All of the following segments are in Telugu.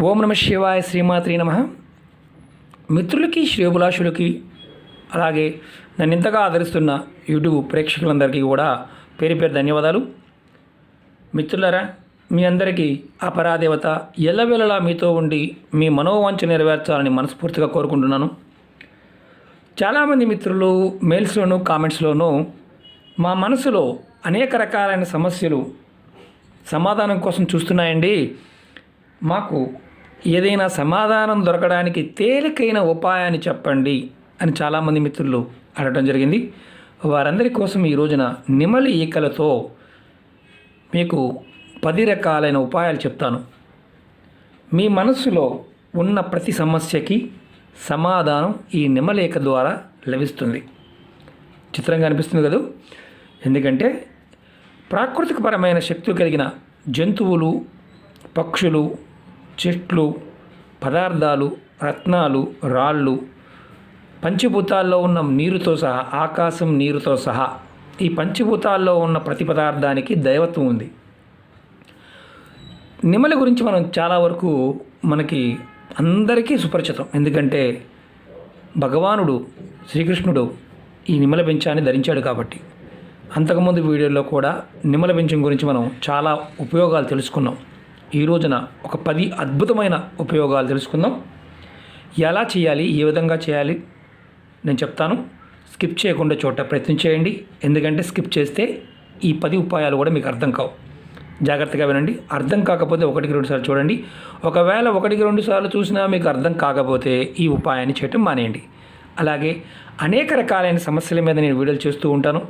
ఓం నమ శివాయ శ్రీమాత్రి నమ. మిత్రులకి శ్రేయోభిలాషులకి అలాగే నన్ను ఇంతగా ఆదరిస్తున్న యూట్యూబ్ ప్రేక్షకులందరికీ కూడా పేరు పేరు ధన్యవాదాలు. మిత్రులారా, మీ అందరికీ ఆ పరాదేవత ఎల్లవేళలా మీతో ఉండి మీ మనోవాంఛ నెరవేర్చాలని మనస్ఫూర్తిగా కోరుకుంటున్నాను. చాలామంది మిత్రులు మెయిల్స్లోనూ కామెంట్స్లోనూ మా మనసులో అనేక రకాలైన సమస్యలు సమాధానం కోసం చూస్తున్నాయండి, మాకు ఏదైనా సమాధానం దొరకడానికి తేలికైన ఉపాయాన్ని చెప్పండి అని చాలామంది మిత్రులు అడగడం జరిగింది. వారందరి కోసం ఈ రోజున నెమలి ఈకలతో మీకు 10 రకాలైన ఉపాయాలు చెప్తాను. మీ మనస్సులో ఉన్న ప్రతి సమస్యకి సమాధానం ఈ నెమలి ఈక ద్వారా లభిస్తుంది. చిత్రంగా అనిపిస్తుంది కదా. ఎందుకంటే ప్రాకృతికపరమైన శక్తులు కలిగిన జంతువులు, పక్షులు, చెట్లు, పదార్థాలు, రత్నాలు, రాళ్ళు, పంచభూతాల్లో ఉన్న నీరుతో సహా, ఆకాశం నీరుతో సహా ఈ పంచభూతాల్లో ఉన్న ప్రతి పదార్థానికి దైవత్వం ఉంది. నెమలి గురించి మనం చాలా వరకు మనకి అందరికీ సుపరిచితం. ఎందుకంటే భగవానుడు శ్రీకృష్ణుడు ఈ నెమలి బెంచాన్ని ధరించాడు కాబట్టి. అంతకుముందు వీడియోలో కూడా నెమలి బెంచం గురించి మనం చాలా ఉపయోగాలు తెలుసుకున్నాం. ఈ రోజున ఒక 10 అద్భుతమైన ఉపయోగాలు తెలుసుకుందాం. ఎలా చేయాలి, ఏ విధంగా చేయాలి నేను చెప్తాను. స్కిప్ చేయకుండా చూడటం ప్రయత్నం చేయండి. ఎందుకంటే స్కిప్ చేస్తే ఈ 10 ఉపాయాలు కూడా మీకు అర్థం కావు. జాగ్రత్తగా వినండి. అర్థం కాకపోతే 1-2 సార్లు చూడండి. ఒకవేళ 1-2 సార్లు చూసినా మీకు అర్థం కాకపోతే ఈ ఉపాయాన్ని చేయటం మానేయండి. అలాగే అనేక రకాలైన సమస్యల మీద నేను వీడియోలు చేస్తూ ఉంటాను.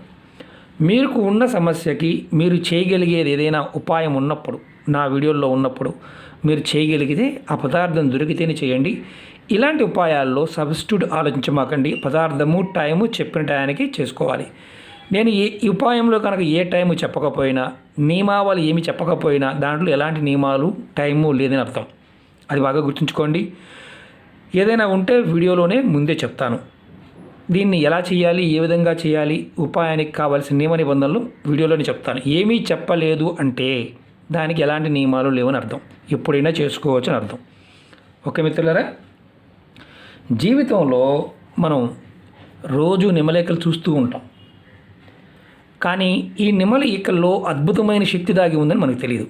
మీకు ఉన్న సమస్యకి మీరు చేయగలిగేది ఏదైనా ఉపాయం ఉన్నప్పుడు, నా వీడియోల్లో ఉన్నప్పుడు మీరు చేయగలిగితే ఆ పదార్థం దొరికితేనే చేయండి. ఇలాంటి ఉపాయాల్లో సబ్స్టిట్యూట్ ఆలోచించమాకండి. పదార్థము, టైము చెప్పిన టయానికి చేసుకోవాలి. నేను ఈ ఉపాయంలో కనుక ఏ టైము చెప్పకపోయినా, నియమావళి ఏమి చెప్పకపోయినా దాంట్లో ఎలాంటి నియమాలు, టైము లేదని అర్థం. అది బాగా గుర్తుంచుకోండి. ఏదైనా ఉంటే వీడియోలోనే ముందే చెప్తాను. దీన్ని ఎలా చేయాలి, ఏ విధంగా చేయాలి, ఉపాయానికి కావాల్సిన నియమ నిబంధనలు వీడియోలోనే చెప్తాను. ఏమీ చెప్పలేదు అంటే దానికి ఎలాంటి నియమాలు లేవని అర్థం. ఎప్పుడైనా చేసుకోవచ్చు అని అర్థం. ఓకే మిత్రులారా, జీవితంలో మనం రోజు నెమలికలు చూస్తూ ఉంటాం. కానీ ఈ నెమలి ఈకల్లో అద్భుతమైన శక్తి దాగి ఉందని మనకు తెలియదు.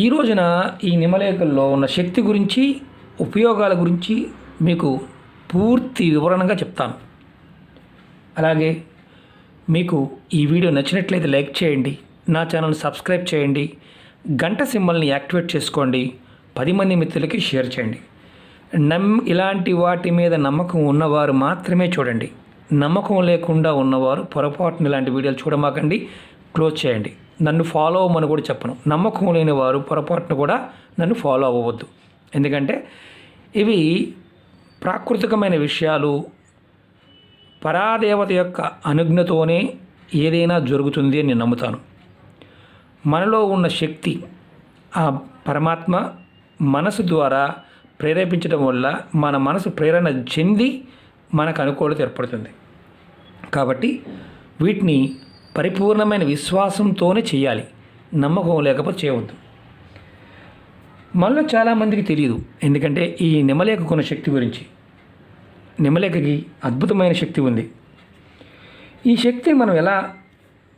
ఈ రోజున ఈ నెమలికల్లో ఉన్న శక్తి గురించి, ఉపయోగాల గురించి మీకు పూర్తి వివరణగా చెప్తాను. అలాగే మీకు ఈ వీడియో నచ్చినట్లయితే లైక్ చేయండి, నా ఛానల్ సబ్స్క్రైబ్ చేయండి, గంట సింబల్ని యాక్టివేట్ చేసుకోండి, 10 మంది మిత్రులకి షేర్ చేయండి. ఇలాంటి వాటి మీద నమ్మకం ఉన్నవారు మాత్రమే చూడండి. నమ్మకం లేకుండా ఉన్నవారు పొరపాటున ఇలాంటి వీడియోలు చూడమాకండి, క్లోజ్ చేయండి. నన్ను ఫాలో అవ్వమని కూడా చెప్పను. నమ్మకం లేని వారు పొరపాటున కూడా నన్ను ఫాలో అవ్వవద్దు. ఎందుకంటే ఇవి ప్రాకృతికమైన విషయాలు. పరాదేవత యొక్క అనుజ్ఞతోనే ఏదైనా జరుగుతుంది అని నేను నమ్ముతాను. మనలో ఉన్న శక్తి ఆ పరమాత్మ మనసు ద్వారా ప్రేరేపించడం వల్ల మన మనసు ప్రేరణ చెంది మనకు అనుకూలత ఏర్పడుతుంది. కాబట్టి వీటిని పరిపూర్ణమైన విశ్వాసంతోనే చేయాలి. నమ్మకం లేకపోతే చేయవద్దు. మనలో చాలామందికి తెలియదు. ఎందుకంటే ఈ నెమలికకున్న శక్తి గురించి. నెమలికకి అద్భుతమైన శక్తి ఉంది. ఈ శక్తిని మనం ఎలా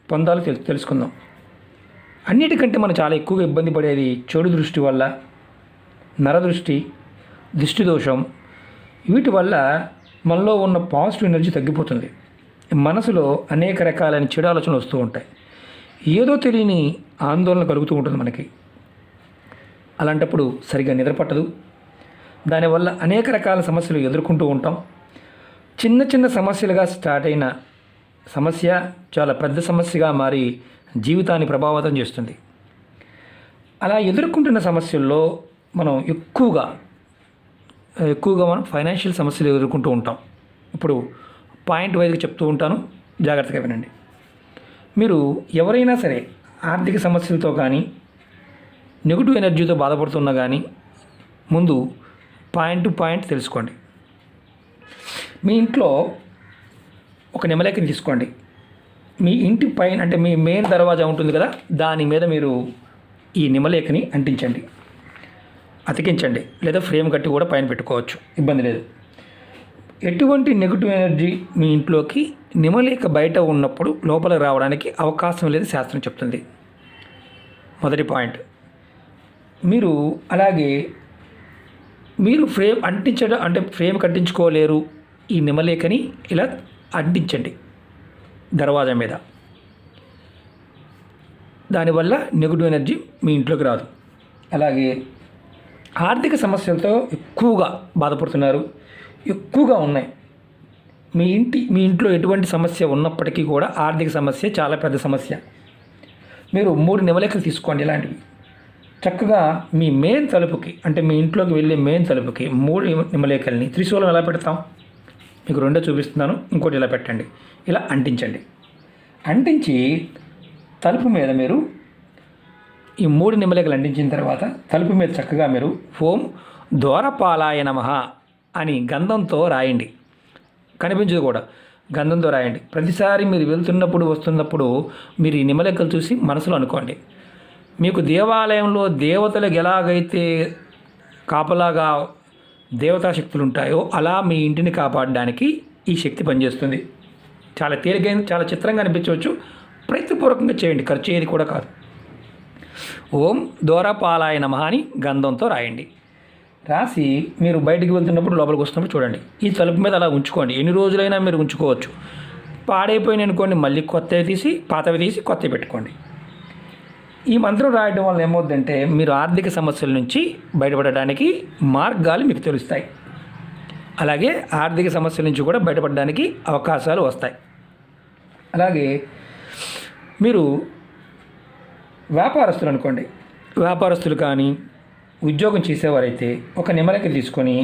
పొందాలో తెలుసుకుందాం. అన్నిటికంటే మనం చాలా ఎక్కువగా ఇబ్బంది పడేది చెడు దృష్టి వల్ల, నరదృష్టి, దిష్టి దోషం. వీటి వల్ల మనలో ఉన్న పాజిటివ్ ఎనర్జీ తగ్గిపోతుంది. మనసులో అనేక రకాలైన చెడు ఆలోచనలు వస్తూ ఉంటాయి. ఏదో తెలియని ఆందోళన కలుగుతూ ఉంటుంది మనకి. అలాంటప్పుడు సరిగ్గా నిద్ర పట్టదు. దానివల్ల అనేక రకాల సమస్యలు ఎదుర్కొంటూ ఉంటాం. చిన్న చిన్న సమస్యలుగా స్టార్ట్ అయిన సమస్య చాలా పెద్ద సమస్యగా మారి జీవితాన్ని ప్రభావితం చేస్తుంది. అలా ఎదుర్కొంటున్న సమస్యల్లో మనం ఎక్కువగా మనం ఫైనాన్షియల్ సమస్యలు ఎదుర్కొంటూ ఉంటాం. ఇప్పుడు పాయింట్ వైజ్గా చెప్తూ ఉంటాను, జాగ్రత్తగా వినండి. మీరు ఎవరైనా సరే ఆర్థిక సమస్యలతో కానీ, నెగిటివ్ ఎనర్జీతో బాధపడుతున్నా కానీ ముందు పాయింట్ టు పాయింట్ తెలుసుకోండి. మీ ఇంట్లో ఒక నెమలికని తీసుకోండి. మీ ఇంటి పైన అంటే మీ మెయిన్ దర్వాజా ఉంటుంది కదా, దాని మీద మీరు ఈ నెమలికని అంటించండి. అతికించండి, లేదా ఫ్రేమ్ కట్టి కూడా పైన పెట్టుకోవచ్చు, ఇబ్బంది లేదు. ఎటువంటి నెగిటివ్ ఎనర్జీ మీ ఇంట్లోకి నిమలేక బయట ఉన్నప్పుడు లోపలికి రావడానికి అవకాశం లేదు శాస్త్రం చెప్తుంది. మొదటి పాయింట్. మీరు అలాగే మీరు ఫ్రేమ్ అంటించడం అంటే ఫ్రేమ్ కట్టించుకోలేరు, ఈ నిమలేకని ఇలా అంటించండి దర్వాజా మీద. దానివల్ల నెగిటివ్ ఎనర్జీ మీ ఇంట్లోకి రాదు. అలాగే ఆర్థిక సమస్యలతో ఎక్కువగా బాధపడుతున్నారు, ఎక్కువగా ఉన్నాయి. మీ ఇంట్లో ఎటువంటి సమస్య ఉన్నప్పటికీ కూడా ఆర్థిక సమస్య చాలా పెద్ద సమస్య. మీరు 3 నిమలేకలు తీసుకోండి ఇలాంటివి. చక్కగా మీ మెయిన్ తలుపుకి, అంటే మీ ఇంట్లోకి వెళ్ళే మెయిన్ తలుపుకి 3 నిమలేకల్ని త్రిశూలం ఎలా పెడతాం మీకు రెండో చూపిస్తున్నాను, ఇంకోటి ఇలా పెట్టండి. ఇలా అంటించండి. అంటించి తలుపు మీద మీరు ఈ 3 నిమలేకలు అంటించిన తర్వాత తలుపు మీద చక్కగా మీరు ఓం ద్వారపాలాయ నమః అని గంధంతో రాయండి. కనిపించదు కూడా, గంధంతో రాయండి. ప్రతిసారి మీరు వెళ్తున్నప్పుడు వస్తున్నప్పుడు మీరు ఈ నిమలేకలు చూసి మనసులో అనుకోండి. మీకు దేవాలయంలో దేవతలకు ఎలాగైతే కాపలాగా దేవతా శక్తులు ఉంటాయో అలా మీ ఇంటిని కాపాడడానికి ఈ శక్తి పనిచేస్తుంది. చాలా తేలికైన, చాలా చిత్రంగా అనిపించవచ్చు. ప్రయత్నపూర్వకంగా చేయండి, ఖర్చు ఏది కూడా కాదు. ఓం ద్వారపాలాయ నమః అని గంధంతో రాయండి. రాసి మీరు బయటికి వెళ్తున్నప్పుడు లోపలికి వస్తున్నప్పుడు చూడండి. ఈ తలుపు మీద అలా ఉంచుకోండి. ఎన్ని రోజులైనా మీరు ఉంచుకోవచ్చు. పాడైపోయిన అనుకోండి, మళ్ళీ కొత్తవి తీసి పాతవి తీసి కొత్తవి పెట్టుకోండి. ఈ మంత్రం రాయడం వల్ల ఏమవుతుందంటే మీరు ఆర్థిక సమస్యల నుంచి బయటపడడానికి మార్గాలు మీకు తెలుస్తాయి. అలాగే ఆర్థిక సమస్యల నుంచి కూడా బయటపడడానికి అవకాశాలు వస్తాయి. అలాగే మీరు వ్యాపారస్తులు అనుకోండి, వ్యాపారస్తులు కానీ ఉద్యోగం చేసేవారైతే ఒక నిమలేక తీసుకొని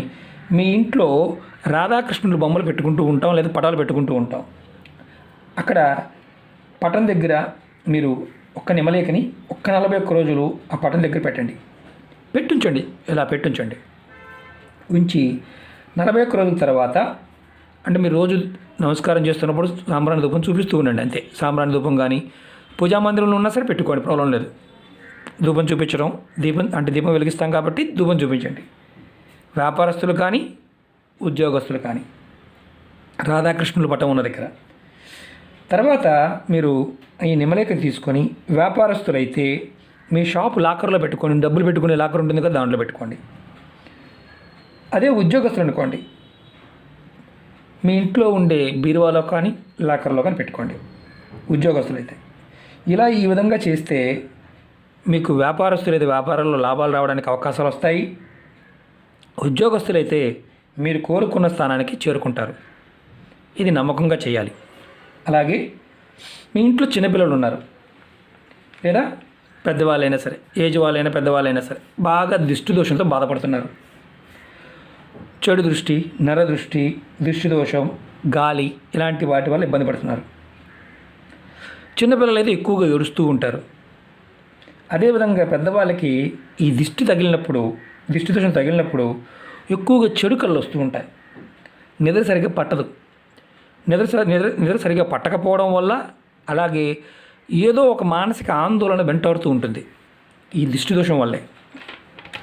మీ ఇంట్లో రాధాకృష్ణుల బొమ్మలు పెట్టుకుంటూ ఉంటాం, లేదా పటాలు పెట్టుకుంటూ ఉంటాం. అక్కడ పటం దగ్గర మీరు ఒక్క నిమలేకని 41 రోజులు ఆ పటం దగ్గర పెట్టండి, పెట్టుంచండి. ఇలా పెట్టుంచండి. ఉంచి 41 రోజుల తర్వాత, అంటే మీరు రోజు నమస్కారం చేస్తున్నప్పుడు సాంబ్రాణి ధూపం చూపిస్తూ ఉండండి అంతే. సాంబ్రాణి ధూపం కానీ పూజా మందిరంలో ఉన్నా సరే పెట్టుకోండి, ప్రాబ్లం లేదు. ధూపం చూపించడం, దీపం వెలిగిస్తాం కాబట్టి ధూపం చూపించండి. వ్యాపారస్తులు కానీ ఉద్యోగస్తులు కానీ రాధాకృష్ణుల పటం ఉన్న దగ్గర. తర్వాత మీరు ఈ నిమలేకని తీసుకొని వ్యాపారస్తులైతే మీ షాపు లాకర్లో పెట్టుకొని, డబ్బులు పెట్టుకునే లాకర్ ఉంటుంది కదా, దాంట్లో పెట్టుకోండి. అదే ఉద్యోగస్తులు అనుకోండి, మీ ఇంట్లో ఉండే బీరువాలో కానీ లాకర్లో కానీ పెట్టుకోండి ఉద్యోగస్తులైతే. ఇలా ఈ విధంగా చేస్తే మీకు వ్యాపారస్తులైతే వ్యాపారంలో లాభాలు రావడానికి అవకాశాలు వస్తాయి. ఉద్యోగస్తులైతే మీరు కోరుకున్న స్థానానికి చేరుకుంటారు. ఇది నమ్మకంగా చేయాలి. అలాగే మీ ఇంట్లో చిన్నపిల్లలు ఉన్నారు, లేదా పెద్దవాళ్ళైనా సరే, ఏజ్ వాళ్ళైనా పెద్దవాళ్ళైనా సరే, బాగా దిష్టి దోషంతో బాధపడుతున్నారు. చెడు దృష్టి, నరదృష్టి, దృష్టి దోషం, గాలి ఇలాంటి వాటి వల్ల ఇబ్బంది పడుతున్నారు. చిన్నపిల్లలు అయితే ఎక్కువగా ఏడుస్తూ ఉంటారు. అదేవిధంగా పెద్దవాళ్ళకి ఈ దిష్టి దోషం తగిలినప్పుడు ఎక్కువగా చెడు కళ్ళు వస్తూ ఉంటాయి. నిద్ర సరిగ్గా పట్టదు. నిద్ర సరిగ్గా పట్టకపోవడం వల్ల, అలాగే ఏదో ఒక మానసిక ఆందోళన వెంటాడుతూ ఉంటుంది ఈ దిష్టి దోషం వల్లే.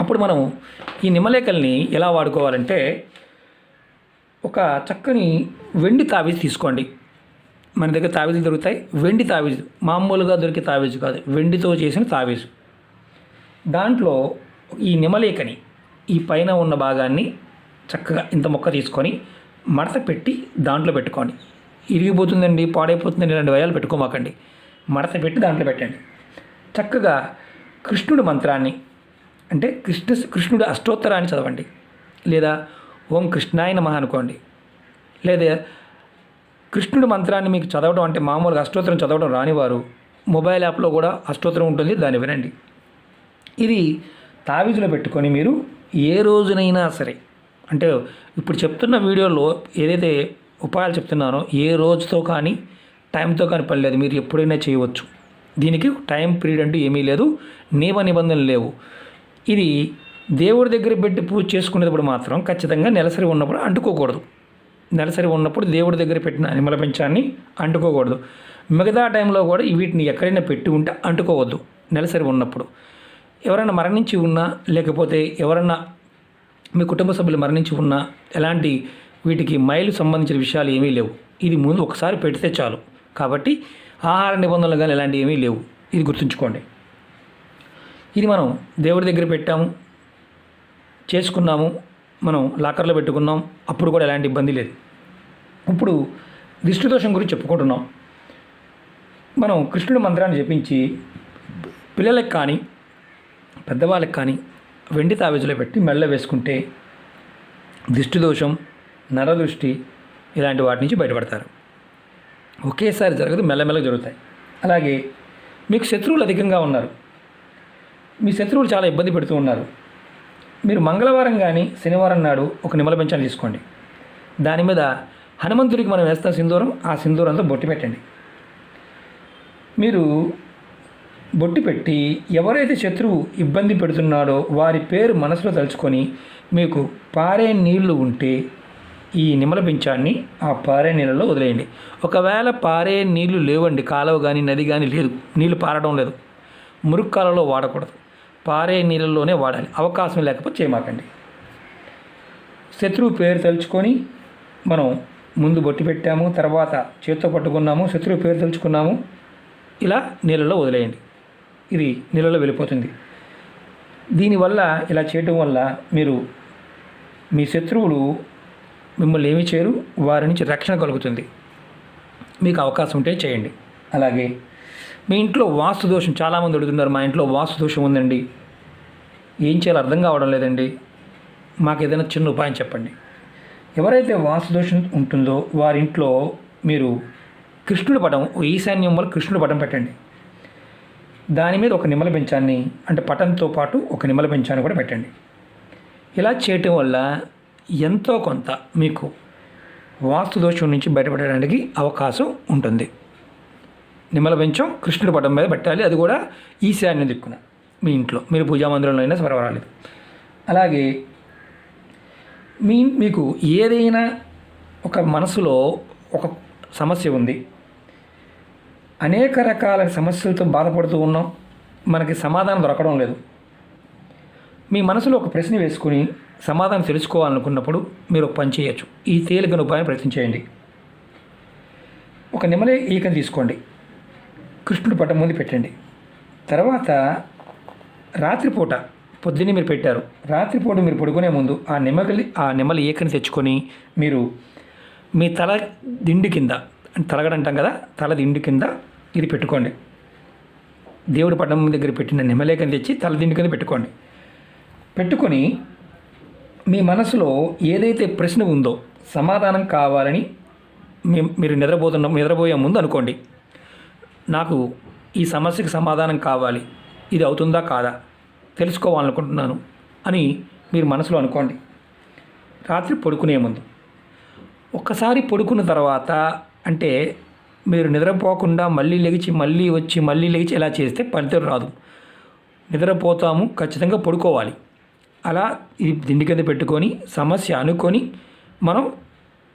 అప్పుడు మనం ఈ నిమలేకల్ని ఎలా వాడుకోవాలంటే, ఒక చక్కని వెండి తావీజు తీసుకోండి. మన దగ్గర తావీజులు దొరుకుతాయి. వెండి తావీజు, మామూలుగా దొరికే తావీజు కాదు, వెండితో చేసిన తావీజు. దాంట్లో ఈ నిమలేకని ఈ పైన ఉన్న భాగాన్ని చక్కగా ఇంత మొక్క తీసుకొని మడత పెట్టి దాంట్లో పెట్టుకోండి. ఇరిగిపోతుందండి, పాడైపోతుందండి ఇలాంటి భయాలు పెట్టుకోమాకండి. మడత పెట్టి దాంట్లో పెట్టండి. చక్కగా కృష్ణుడి మంత్రాన్ని, అంటే కృష్ణుడి అష్టోత్తరాన్ని చదవండి. లేదా ఓం కృష్ణాయ నమః అనుకోండి. లేదా కృష్ణుడి మంత్రాన్ని మీకు చదవడం అంటే మామూలుగా అష్టోత్తరం చదవడం రానివారు మొబైల్ యాప్లో కూడా అష్టోత్తరం ఉంటుంది, దాన్ని వినండి. ఇది తావీజులో పెట్టుకొని మీరు ఏ రోజునైనా సరే, అంటే ఇప్పుడు చెప్తున్న వీడియోలో ఏదైతే ఉపాయాలు చెప్తున్నానో ఏ రోజుతో కానీ టైంతో కానీ పని లేదు, మీరు ఎప్పుడైనా చేయవచ్చు. దీనికి టైం పీరియడ్ అంటూ ఏమీ లేదు, నియమ నిబంధనలు లేవు. ఇది దేవుడి దగ్గర పెట్టి పూజ చేసుకునేటప్పుడు మాత్రం ఖచ్చితంగా నెలసరి ఉన్నప్పుడు అంటుకోకూడదు. నెలసరి ఉన్నప్పుడు దేవుడి దగ్గర పెట్టిన నిమ్మల పెంచాన్ని అంటుకోకూడదు. మిగతా టైంలో కూడా వీటిని ఎక్కడైనా పెట్టి ఉంటే అంటుకోవద్దు నెలసరి ఉన్నప్పుడు. ఎవరైనా మరణించి ఉన్నా, లేకపోతే ఎవరన్నా మీ కుటుంబ సభ్యులు మరణించి ఉన్నా ఎలాంటి వీటికి మైలు సంబంధించిన విషయాలు ఏమీ లేవు. ఇది ముందు ఒకసారి పెడితే చాలు. కాబట్టి ఆహార నిబంధనలు కానీ ఎలాంటివి ఏమీ లేవు. ఇది గుర్తుంచుకోండి. ఇది మనం దేవుడి దగ్గర పెట్టాము, చేసుకున్నాము, మనం లాకర్లో పెట్టుకున్నాం, అప్పుడు కూడా ఎలాంటి ఇబ్బంది లేదు. ఇప్పుడు దిష్టి దోషం గురించి చెప్పుకుంటున్నాం. మనం కృష్ణుడి మంత్రాన్ని జపించి పిల్లలకు కానీ పెద్దవాళ్ళకి కానీ వెండి తావేజులో పెట్టి మెల్ల వేసుకుంటే దిష్టి దోషం, నరదృష్టి ఇలాంటి వాటి నుంచి బయటపడతారు. ఒకేసారి జరగదు, మెల్లమెల్ల జరుగుతాయి. అలాగే మీకు శత్రువులు అధికంగా ఉన్నారు, మీ శత్రువులు చాలా ఇబ్బంది పెడుతూ ఉన్నారు. మీరు మంగళవారం కానీ శనివారం నాడు ఒక నిమ్మల పెంచాన్ని తీసుకోండి. దాని మీద హనుమంతుడికి మనం వేస్తాం సింధూరం, ఆ సింధూరంతో బొట్టు పెట్టండి. మీరు బొట్టు పెట్టి ఎవరైతే శత్రువు ఇబ్బంది పెడుతున్నాడో వారి పేరు మనసులో తలుచుకొని మీకు పారే నీళ్లు ఉంటే ఈ నిమ్మల పింఛాన్ని ఆ పారే నీళ్ళలో వదిలేయండి. ఒకవేళ పారే నీళ్లు లేవండి, కాలువ కానీ నది కానీ లేదు, నీళ్లు పారడం లేదు, మురుగు కాలంలో వాడకూడదు, పారే నీళ్ళల్లోనే వాడాలి. అవకాశం లేకపోతే చేయమాకండి. శత్రువు పేరు తలుచుకొని మనం ముందు బొట్టు పెట్టాము, తర్వాత చేత్తో పట్టుకున్నాము, శత్రువు పేరు తలుచుకున్నాము, ఇలా నీళ్ళలో వదిలేయండి. ఇది నీళ్ళలో వెళ్ళిపోతుంది. దీనివల్ల ఇలా చేయటం వల్ల మీరు మీ శత్రువులు మిమ్మల్ని ఏమీ చేయరు, వారి నుంచి రక్షణ కలుగుతుంది. మీకు అవకాశం ఉంటే చేయండి. అలాగే మీ ఇంట్లో వాస్తు దోషం, చాలామంది అడుగుతున్నారు, మా ఇంట్లో వాస్తు దోషం ఉందండి, ఏం చేయాలో అర్థం కావడం లేదండి, మాకు ఏదైనా చిన్న ఉపాయం చెప్పండి. ఎవరైతే వాస్తు దోషం ఉంటుందో వారింట్లో మీరు కృష్ణుడి పటం, ఈశాన్యం వల్ల కృష్ణుడి పటం పెట్టండి. దాని మీద ఒక నిమ్మల పెంచాన్ని, అంటే పటంతో పాటు ఒక నిమ్మల పెంచాన్ని కూడా పెట్టండి. ఇలా చేయటం వల్ల ఎంతో కొంత మీకు వాస్తు దోషం నుంచి బయటపడడానికి అవకాశం ఉంటుంది. నిమ్మల పెంచం కృష్ణుడి పటం మీద పెట్టాలి, అది కూడా ఈశాన్య దిక్కున. మీ ఇంట్లో మీరు పూజా మందిరంలో అయినా పర్వాలేదు. అలాగే మీకు ఏదైనా ఒక మనసులో ఒక సమస్య ఉంది, అనేక రకాల సమస్యలతో బాధపడుతూ ఉన్నాం, మనకి సమాధానం దొరకడం లేదు. మీ మనసులో ఒక ప్రశ్న వేసుకుని సమాధానం తెలుసుకోవాలనుకున్నప్పుడు మీరు ఒక పని చేయొచ్చు. ఈ తేలికైన ఉపాయం ప్రయత్నం చేయండి. ఒక నిమ్మల ఈకని తీసుకోండి, కృష్ణుడి పటం ముందు పెట్టండి. తర్వాత రాత్రిపూట, పొద్దున్నే మీరు పెట్టారు, రాత్రిపూట మీరు పడుకునే ముందు ఆ నిమ్మల ఈకని తెచ్చుకొని మీరు మీ తల దిండు కింద, తలగడంటాం కదా, తల దిండు కింద ఇది పెట్టుకోండి. దేవుడి పటం దగ్గర పెట్టిన నిమ్మలేకని తెచ్చి తల దిండు కింద పెట్టుకోండి. పెట్టుకొని మీ మనసులో ఏదైతే ప్రశ్న ఉందో సమాధానం కావాలని మీరు నిద్రపోయే ముందు అనుకోండి. నాకు ఈ సమస్యకి సమాధానం కావాలి, ఇది అవుతుందా కాదా తెలుసుకోవాలనుకుంటున్నాను అని మీరు మనసులో అనుకోండి. రాత్రి పడుకునే ముందు ఒక్కసారి పడుకున్న తర్వాత, అంటే మీరు నిద్రపోకుండా మళ్ళీ లేచి ఇలా చేస్తే ఫలితం రాదు. నిద్రపోతాము, ఖచ్చితంగా పడుకోవాలి. అలా ఇది దిండి కింద పెట్టుకొని సమస్య అనుకొని మనం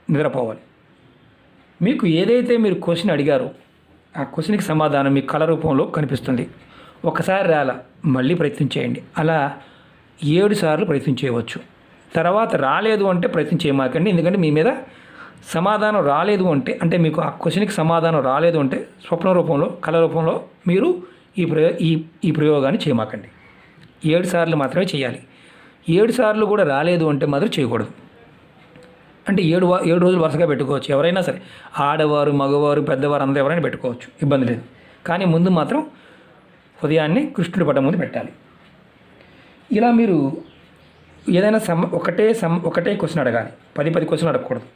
నిద్రపోవాలి. మీకు ఏదైతే మీరు క్వశ్చన్ అడిగారో ఆ క్వశ్చన్కి సమాధానం మీ కళ రూపంలో కనిపిస్తుంది. ఒకసారి మళ్ళీ ప్రయత్నం చేయండి. అలా 7 సార్లు ప్రయత్నం చేయవచ్చు. తర్వాత రాలేదు అంటే ప్రయత్నం చేయమాకండి. ఎందుకంటే మీ మీద సమాధానం రాలేదు అంటే మీకు ఆ క్వశ్చన్కి సమాధానం రాలేదు అంటే స్వప్న రూపంలో, కళ రూపంలో మీరు ఈ ప్రయోగాన్ని చేయమాకండి. 7 సార్లు మాత్రమే చేయాలి. 7 సార్లు కూడా రాలేదు అంటే మాత్రం చేయకూడదు. అంటే 7 రోజులు వరుసగా పెట్టుకోవచ్చు. ఎవరైనా సరే, ఆడవారు, మగవారు, పెద్దవారు అందరూ ఎవరైనా పెట్టుకోవచ్చు, ఇబ్బంది లేదు. కానీ ముందు మాత్రం ఉదయాన్నే కృష్ణుడి పటం ముందు పెట్టాలి. ఇలా మీరు ఏదైనా ఒకటే క్వశ్చన్ అడగాలి, 10 క్వశ్చన్ అడగకూడదు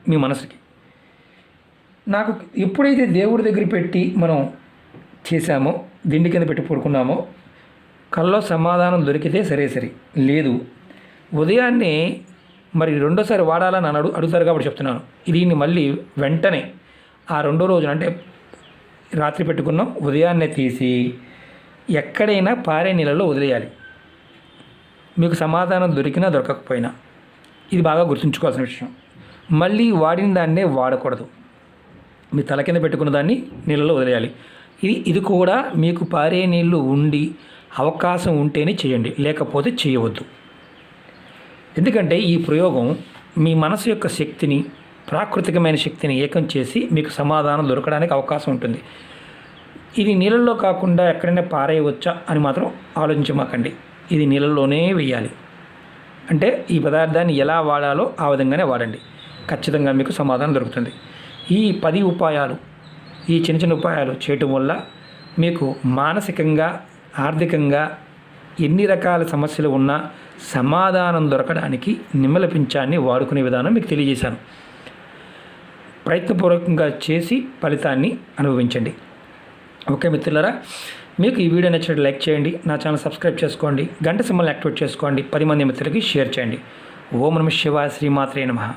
మీ మనసుకి. నాకు ఎప్పుడైతే దేవుడి దగ్గర పెట్టి మనం చేశామో, దిండి కింద పెట్టి పడుకున్నామో, కల్లో సమాధానం దొరికితే సరే, లేదు ఉదయాన్నే మరి రెండోసారి వాడాలని అడుగుతారు కాబట్టి చెప్తున్నాను. దీన్ని మళ్ళీ వెంటనే ఆ రెండో రోజున, అంటే రాత్రి పెట్టుకున్నాం, ఉదయాన్నే తీసి ఎక్కడైనా పారే నీళ్ళలో వదిలేయాలి. మీకు సమాధానం దొరికినా దొరకకపోయినా, ఇది బాగా గుర్తుంచుకోవాల్సిన విషయం. మళ్ళీ వాడిన దాన్నే వాడకూడదు. మీ తల కింద పెట్టుకున్న దాన్ని నీళ్ళలో వదిలేయాలి. ఇది కూడా మీకు పారే నీళ్ళు ఉండి అవకాశం ఉంటేనే చేయండి, లేకపోతే చేయవద్దు. ఎందుకంటే ఈ ప్రయోగం మీ మనసు యొక్క శక్తిని, ప్రాకృతికమైన శక్తిని ఏకం చేసి మీకు సమాధానం దొరకడానికి అవకాశం ఉంటుంది. ఇది నీళ్ళల్లో కాకుండా ఎక్కడైనా పారేయవచ్చా అని మాత్రం ఆలోచించమాకండి. ఇది నీళ్ళల్లోనే వేయాలి. అంటే ఈ పదార్థాన్ని ఎలా వాడాలో ఆ విధంగానే వాడండి. ఖచ్చితంగా మీకు సమాధానం దొరుకుతుంది. ఈ 10 ఉపాయాలు, ఈ చిన్న చిన్న ఉపాయాలు చేయటం వల్ల మీకు మానసికంగా, ఆర్థికంగా ఎన్ని రకాల సమస్యలు ఉన్నా సమాధానం దొరకడానికి నిమ్మల పింఛాన్ని వాడుకునే విధానం మీకు తెలియజేశాను. ప్రయత్నపూర్వకంగా చేసి ఫలితాన్ని అనుభవించండి. ఓకే మిత్రులారా, మీకు ఈ వీడియో నచ్చినట్టు లైక్ చేయండి, నా ఛానల్ సబ్స్క్రైబ్ చేసుకోండి, గంట సింబల్ని యాక్టివేట్ చేసుకోండి, 10 మంది మిత్రులకి షేర్ చేయండి. ఓం నమః శివాయ, శ్రీమాత్రే నమః.